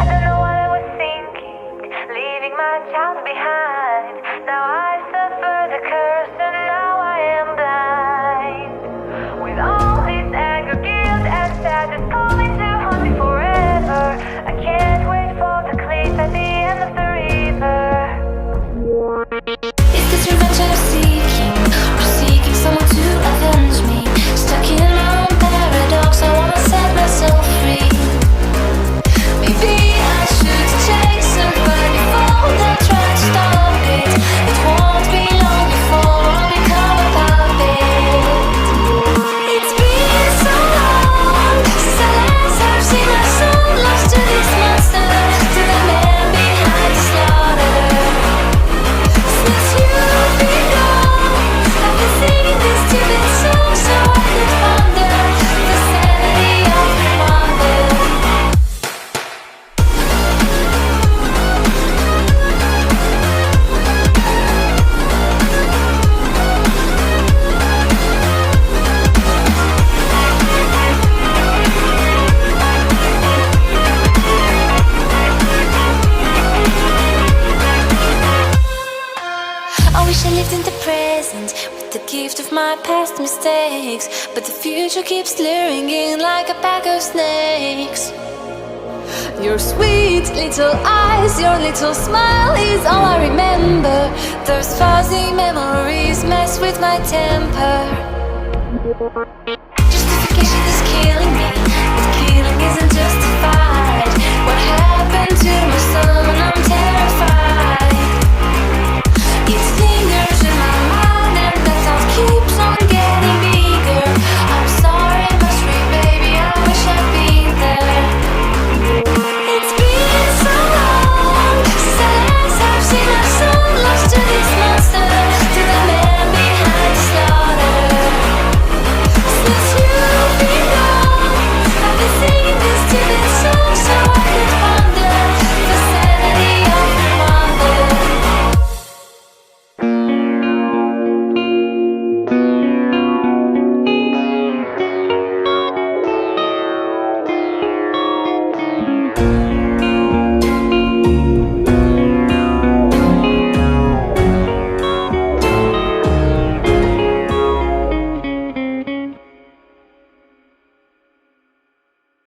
don't know what I was thinking, leaving my child behind. Now I suffer the curse and now I am blind. With all this anger, guilt and sadness coming to haunt me forever, I can't wait for the cliff at the end of the river. Is this revenge I'm seeking, or seeking someone to avenge me? Stuck in my own paradox, I wanna set myself free. Maybe I should chase somebody fall and try to stop it. It won't be long before I'll become a puppet. It's been so long since I last have seen my soul lost to this monster, to the man behind the slaughter. Since you've been gone, I've been singing this stupid song so I could ponder the sanity of my wonder. I wish I lived in the present with the gift of my past mistakes, but the future keeps luring in like a pack of snakes. Your sweet little eyes, your little smile is all I remember. Those fuzzy memories mess with my temper. Justification is killing me, but killing isn't justified. What happened to my son? I'm terrified.